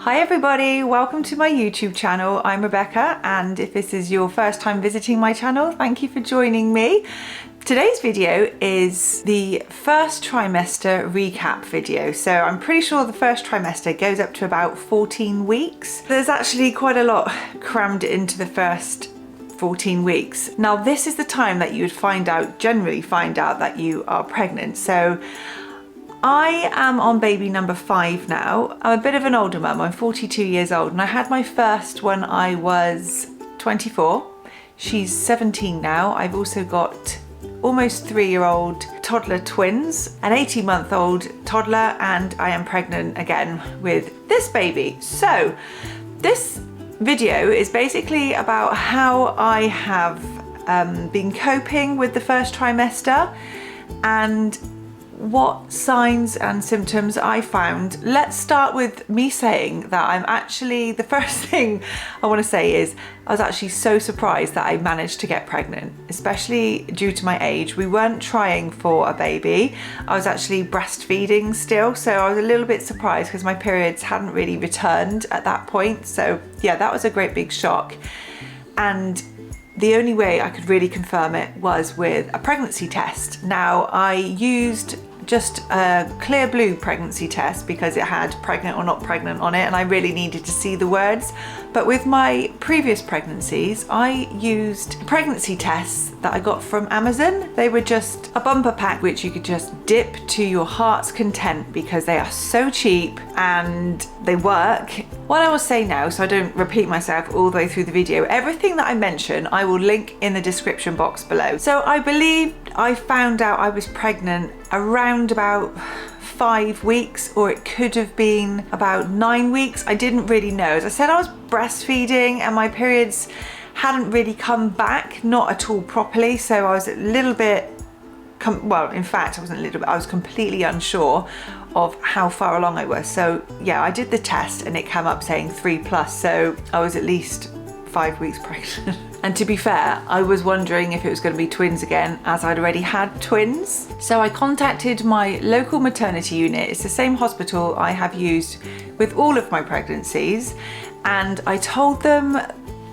Hi everybody, welcome to my YouTube channel. I'm Rebecca, and if this is your first time visiting my channel, thank you for joining me. Today's video is the first trimester recap video. So I'm pretty sure the first trimester goes up to about 14 weeks. There's actually quite a lot crammed into the first 14 weeks. Now this is the time that you would generally find out that you are pregnant. So I am on baby number 5 now. I'm a bit of an older mum, I'm 42 years old, and I had my first when I was 24. She's 17 now. I've also got almost 3-year-old toddler twins, an 18-month-old toddler, and I am pregnant again with this baby. So this video is basically about how I have been coping with the first trimester and what signs and symptoms I found. Let's start with me saying that I'm actually, the first thing I want to say is I was actually so surprised that I managed to get pregnant, especially due to my age. We weren't trying for a baby. I was actually breastfeeding still, so I was a little bit surprised because my periods hadn't really returned at that point. So yeah, that was a great big shock. And the only way I could really confirm it was with a pregnancy test. Now, I used just a clear blue pregnancy test because it had pregnant or not pregnant on it, and I really needed to see the words. But with my previous pregnancies, I used pregnancy tests that I got from Amazon. They were just a bumper pack which you could just dip to your heart's content because they are so cheap and they work. What I will say now, so I don't repeat myself all the way through the video, everything that I mention I will link in the description box below. So I believe I found out I was pregnant around about 5 weeks, or it could have been about 9 weeks. I didn't really know. As I said, I was breastfeeding and my periods hadn't really come back, not at all properly. So I was a little bit, well, in fact, I wasn't a little bit, I was completely unsure of how far along I was. So yeah, I did the test and it came up saying 3+. So I was at least 5 weeks pregnant. And to be fair, I was wondering if it was going to be twins again, as I'd already had twins. So I contacted my local maternity unit. It's the same hospital I have used with all of my pregnancies. And I told them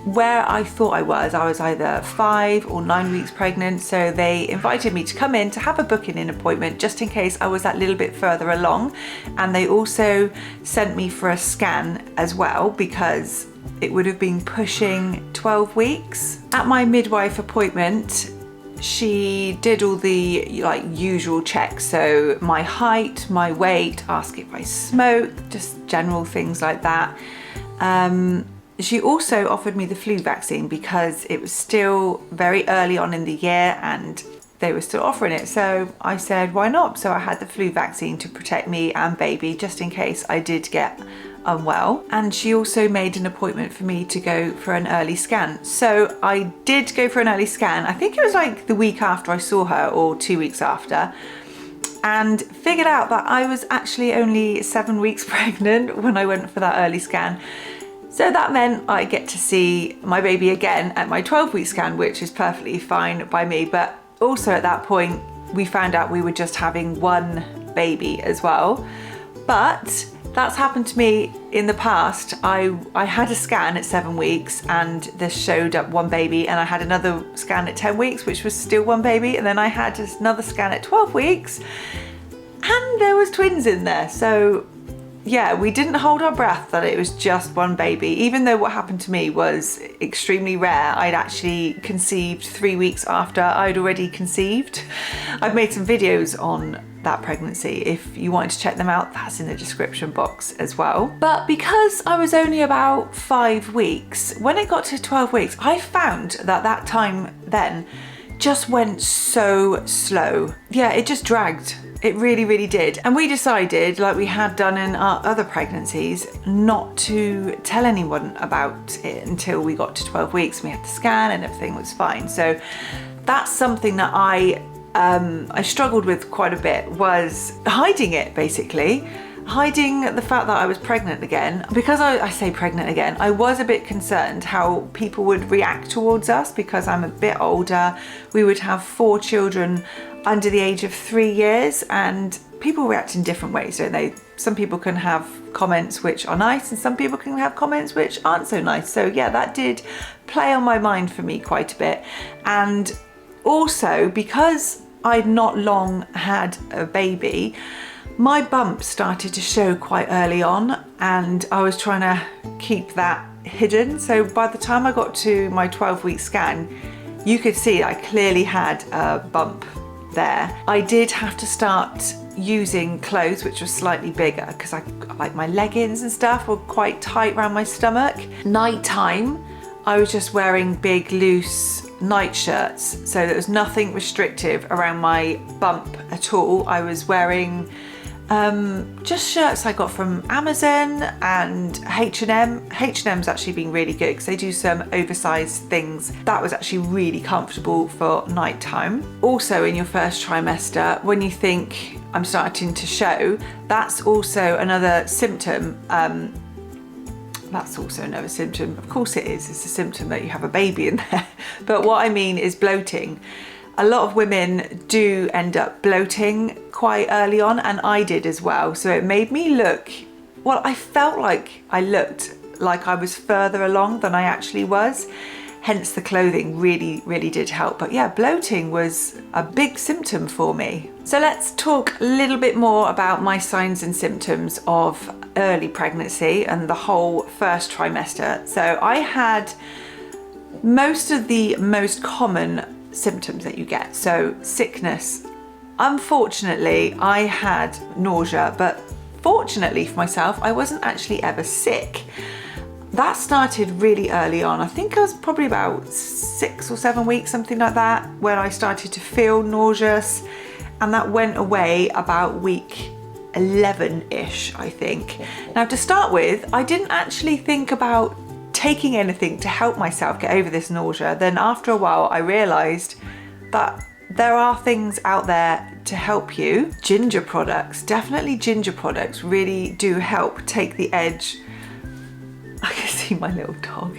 where I thought I was. I was either 5 or 9 weeks pregnant. So they invited me to come in to have a booking-in appointment just in case I was that little bit further along. And they also sent me for a scan as well because it would have been pushing 12 weeks. At my midwife appointment, she did all the usual checks. So my height, my weight, ask if I smoke, just general things like that. She also offered me the flu vaccine because it was still very early on in the year and they were still offering it. So I said, why not? So I had the flu vaccine to protect me and baby just in case I did get unwell. And she also made an appointment for me to go for an early scan. So I did go for an early scan. I think it was like the week after I saw her or 2 weeks after, and figured out that I was actually only 7 weeks pregnant when I went for that early scan. So that meant I get to see my baby again at my 12-week scan, which is perfectly fine by me. But also at that point, we found out we were just having one baby as well. But that's happened to me in the past. I had a scan at 7 weeks and this showed up one baby, and I had another scan at 10 weeks, which was still one baby. And then I had just another scan at 12 weeks and there was twins in there. So yeah, we didn't hold our breath that it was just one baby, even though what happened to me was extremely rare. I'd actually conceived 3 weeks after I'd already conceived. I've made some videos on that pregnancy. If you wanted to check them out, that's in the description box as well. But because I was only about 5 weeks, when it got to 12 weeks, I found that that time then just went so slow. Yeah, it just dragged. It really, really did. And we decided, like we had done in our other pregnancies, not to tell anyone about it until we got to 12 weeks. We had the scan and everything was fine. So that's something that I struggled with quite a bit, was hiding it, basically. Hiding the fact that I was pregnant again. Because I say pregnant again, I was a bit concerned how people would react towards us because I'm a bit older. We would have 4 children under the age of 3 years, and people react in different ways, don't they? Some people can have comments which are nice and some people can have comments which aren't so nice. So yeah, that did play on my mind for me quite a bit. And also because I'd not long had a baby, my bump started to show quite early on and I was trying to keep that hidden. So by the time I got to my 12-week scan, you could see I clearly had a bump there. I did have to start using clothes which were slightly bigger because like my leggings and stuff were quite tight around my stomach. Nighttime, I was just wearing big loose night shirts, so there was nothing restrictive around my bump at all. I was wearing just shirts I got from Amazon and H&M. H&M's actually been really good because they do some oversized things. That was actually really comfortable for nighttime. Also in your first trimester, when you think I'm starting to show, that's also another symptom. That's also another symptom. Of course it is. It's a symptom that you have a baby in there. But what I mean is bloating. A lot of women do end up bloating quite early on, and I did as well. So it made me look, well, I felt like I looked like I was further along than I actually was. Hence the clothing really, really did help. But yeah, bloating was a big symptom for me. So let's talk a little bit more about my signs and symptoms of early pregnancy and the whole first trimester. So I had most of the most common symptoms that you get. So sickness. Unfortunately, I had nausea, but fortunately for myself, I wasn't actually ever sick. That started really early on. I think I was probably about 6 or 7 weeks, something like that, when I started to feel nauseous, and that went away about week 11-ish, I think. Now, to start with, I didn't actually think about taking anything to help myself get over this nausea. Then after a while, I realized that there are things out there to help you. Ginger products, definitely ginger products really do help take the edge. I can see my little dog.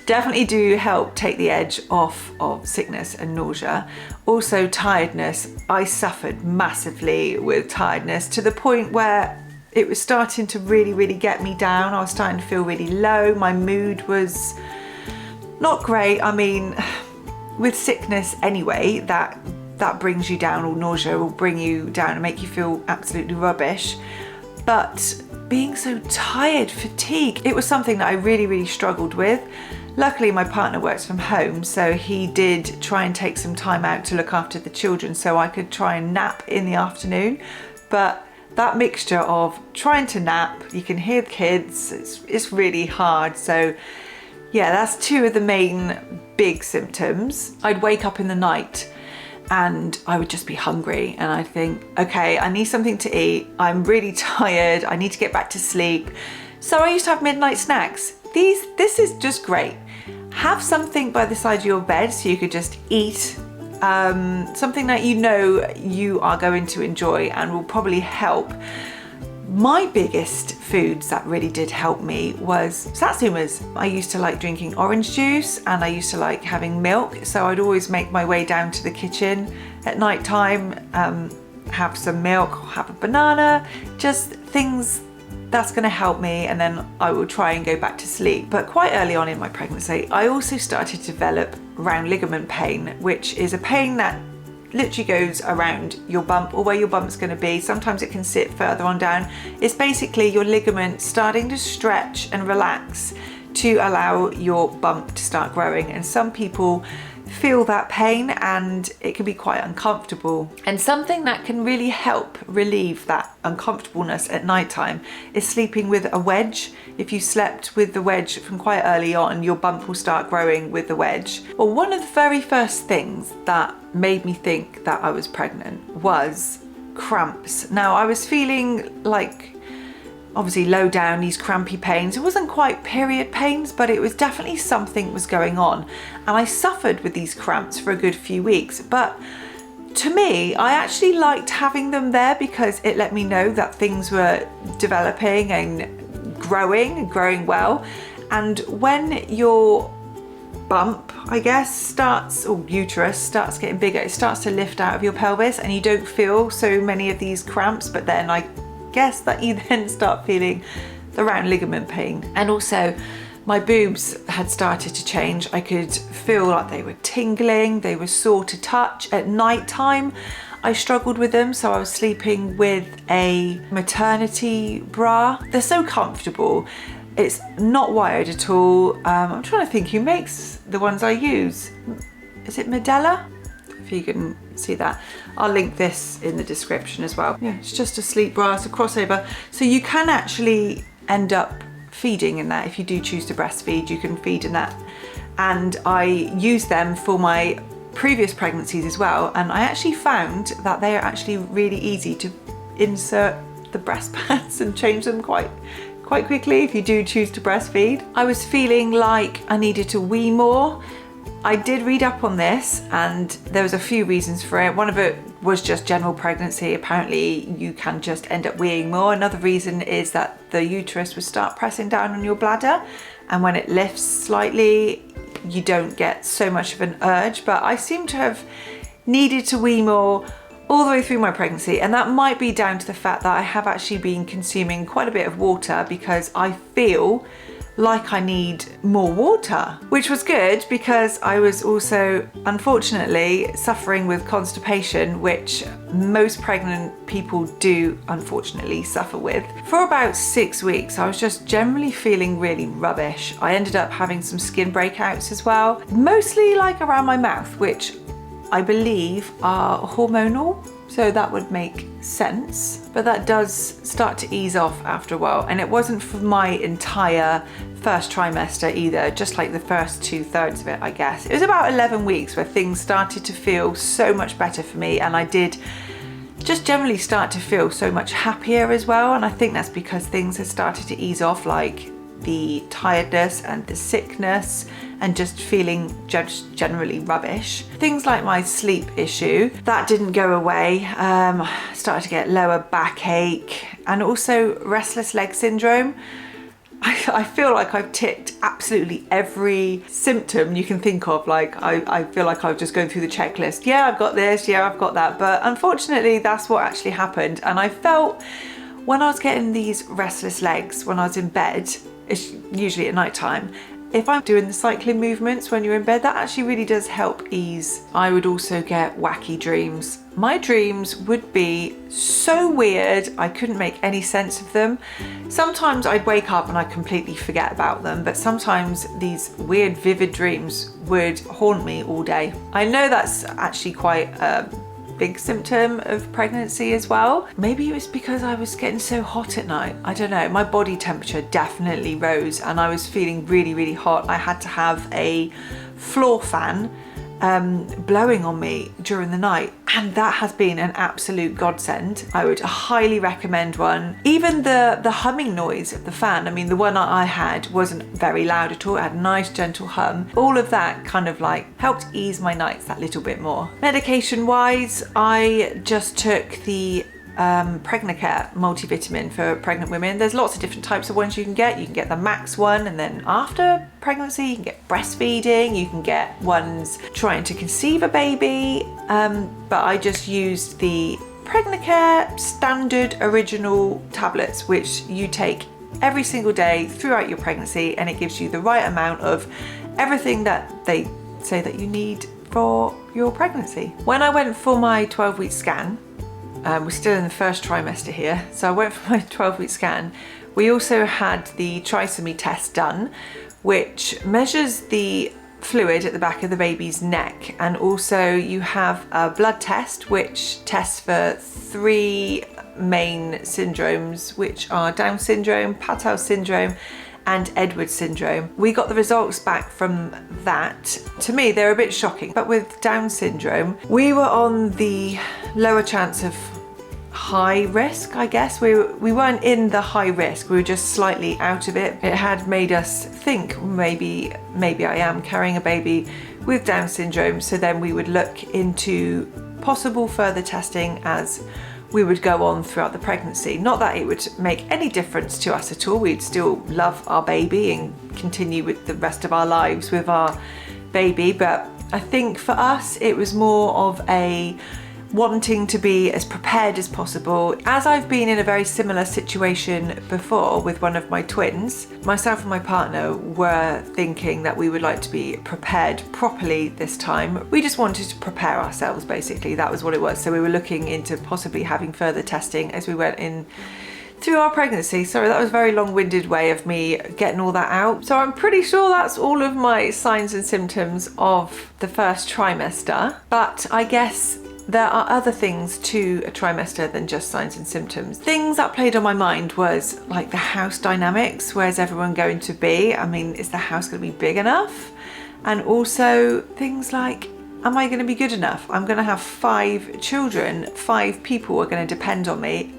Definitely do help take the edge off of sickness and nausea. Also tiredness. I suffered massively with tiredness to the point where it was starting to really, really get me down. I was starting to feel really low. My mood was not great. I mean, with sickness anyway, that brings you down, or nausea will bring you down and make you feel absolutely rubbish. But being so tired, fatigue, it was something that I really, really struggled with. Luckily, my partner works from home, so he did try and take some time out to look after the children so I could try and nap in the afternoon. But that mixture of trying to nap, you can hear the kids, it's really hard. So yeah, that's two of the main big symptoms. I'd wake up in the night and I would just be hungry and I'd think, okay, I need something to eat. I'm really tired. I need to get back to sleep. So I used to have midnight snacks. This is just great. Have something by the side of your bed so you could just eat something that you know you are going to enjoy and will probably help. My biggest foods that really did help me was satsumas. I used to like drinking orange juice and I used to like having milk, so I'd always make my way down to the kitchen at night time, have some milk, have a banana, just things that's going to help me, and then I will try and go back to sleep. But quite early on in my pregnancy, I also started to develop round ligament pain, which is a pain that literally goes around your bump or where your bump's going to be. Sometimes it can sit further on down. It's basically your ligament starting to stretch and relax to allow your bump to start growing. And some people feel that pain and it can be quite uncomfortable. And something that can really help relieve that uncomfortableness at nighttime is sleeping with a wedge. If you slept with the wedge from quite early on, your bump will start growing with the wedge. Well, one of the very first things that made me think that I was pregnant was cramps. Now, I was feeling like obviously low down, these crampy pains. It wasn't quite period pains, but it was definitely something was going on. And I suffered with these cramps for a good few weeks. But to me, I actually liked having them there because it let me know that things were developing and growing well. And when your bump, I guess, starts, or uterus starts getting bigger. It starts to lift out of your pelvis and you don't feel so many of these cramps, but then I guess that you then start feeling the round ligament pain. And also my boobs had started to change. I could feel like they were tingling, they were sore to touch. At night time, I struggled with them, so I was sleeping with a maternity bra. They're so comfortable. It's not wired at all. I'm trying to think who makes the ones I use. Is it Medela? If you can see that. I'll link this in the description as well. Yeah, it's just a sleep bra, it's a crossover. So you can actually end up feeding in that. If you do choose to breastfeed, you can feed in that. And I use them for my previous pregnancies as well. And I actually found that they are actually really easy to insert the breast pads and change them quite quickly if you do choose to breastfeed. I was feeling like I needed to wee more. I did read up on this and there was a few reasons for it. One of it was just general pregnancy. Apparently you can just end up weeing more. Another reason is that the uterus would start pressing down on your bladder, and when it lifts slightly you don't get so much of an urge. But I seem to have needed to wee more all the way through my pregnancy, and that might be down to the fact that I have actually been consuming quite a bit of water, because I feel like I need more water, which was good because I was also unfortunately suffering with constipation, which most pregnant people do unfortunately suffer with. For about 6 weeks I was just generally feeling really rubbish. I ended up having some skin breakouts as well, mostly like around my mouth, which I believe are hormonal, so that would make sense. But that does start to ease off after a while, and it wasn't for my entire first trimester either, just like the first 2/3 of it, I guess. It was about 11 weeks where things started to feel so much better for me, and I did just generally start to feel so much happier as well. And I think that's because things had started to ease off, like the tiredness and the sickness and just feeling just generally rubbish. Things like my sleep issue, that didn't go away. Started to get lower backache and also restless leg syndrome. I feel like I've ticked absolutely every symptom you can think of. Like I feel like I've just going through the checklist. Yeah, I've got this, yeah, I've got that. But unfortunately, that's what actually happened. And I felt when I was getting these restless legs, when I was in bed, it's usually at night time, if I'm doing the cycling movements when you're in bed, that actually really does help ease. I would also get wacky dreams. My dreams would be so weird, I couldn't make any sense of them. Sometimes I'd wake up and I completely forget about them, but sometimes these weird vivid dreams would haunt me all day. I know that's actually quite a big symptom of pregnancy as well. Maybe it was because I was getting so hot at night. I don't know. My body temperature definitely rose and I was feeling really, really hot. I had to have a floor fan blowing on me during the night, and that has been an absolute godsend. I would highly recommend one. Even the humming noise of the fan, I mean, the one I had wasn't very loud at all. It had a nice gentle hum. All of that kind of like helped ease my nights that little bit more. Medication wise, I just took the Pregnacare multivitamin for pregnant women. There's lots of different types of ones you can get. You can get the max one, and then after pregnancy you can get breastfeeding, you can get ones trying to conceive a baby, but I just used the Pregnacare standard original tablets, which you take every single day throughout your pregnancy, and it gives you the right amount of everything that they say that you need for your pregnancy. When I went for my 12-week scan, we're still in the first trimester here, so I went for my 12-week scan. We also had the trisomy test done, which measures the fluid at the back of the baby's neck, and also you have a blood test which tests for 3 main syndromes, which are Down syndrome, Patau syndrome and Edwards syndrome. We got the results back from that. To me, they're a bit shocking, but with Down syndrome, we were on the lower chance of high risk, I guess. We weren't in the high risk, we were just slightly out of it. It had made us think maybe I am carrying a baby with Down syndrome, so then we would look into possible further testing as we would go on throughout the pregnancy. Not that it would make any difference to us at all. We'd still love our baby and continue with the rest of our lives with our baby, but I think for us it was more of a wanting to be as prepared as possible. As I've been in a very similar situation before with one of my twins, myself and my partner were thinking that we would like to be prepared properly this time. We just wanted to prepare ourselves, basically. That was what it was. So we were looking into possibly having further testing as we went in through our pregnancy. Sorry, that was a very long-winded way of me getting all that out. So I'm pretty sure that's all of my signs and symptoms of the first trimester. But I guess there are other things to a trimester than just signs and symptoms. Things that played on my mind was like the house dynamics. Where's everyone going to be? I mean, is the house going to be big enough? And also things like, am I going to be good enough? I'm going to have 5 children. 5 people are going to depend on me.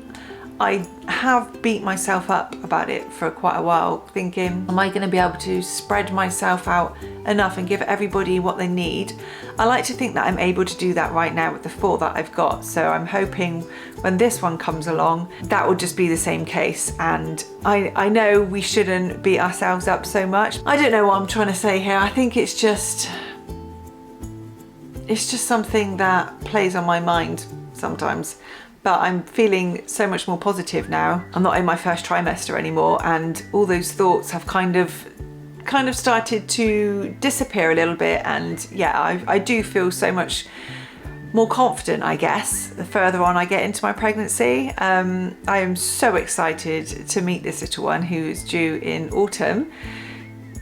I have beat myself up about it for quite a while, thinking, am I going to be able to spread myself out enough and give everybody what they need? I like to think that I'm able to do that right now with the 4 that I've got. So I'm hoping when this one comes along, that will just be the same case. And I know we shouldn't beat ourselves up so much. I don't know what I'm trying to say here. I think it's just something that plays on my mind sometimes. But I'm feeling so much more positive now. I'm not in my first trimester anymore, and all those thoughts have kind of started to disappear a little bit. And yeah, I do feel so much more confident, I guess, the further on I get into my pregnancy. I am so excited to meet this little one who is due in autumn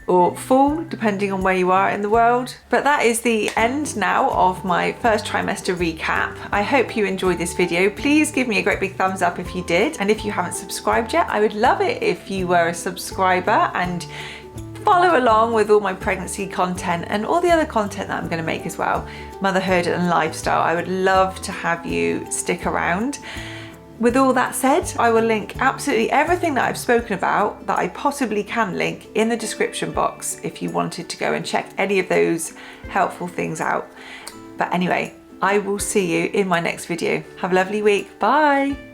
or fall, depending on where you are in the world. But that is the end now of my first trimester recap. I hope you enjoyed this video. Please give me a great big thumbs up if you did. And if you haven't subscribed yet, I would love it if you were a subscriber and follow along with all my pregnancy content and all the other content that I'm going to make as well. Motherhood and lifestyle. I would love to have you stick around. With all that said, I will link absolutely everything that I've spoken about that I possibly can link in the description box if you wanted to go and check any of those helpful things out. But anyway, I will see you in my next video. Have a lovely week. Bye.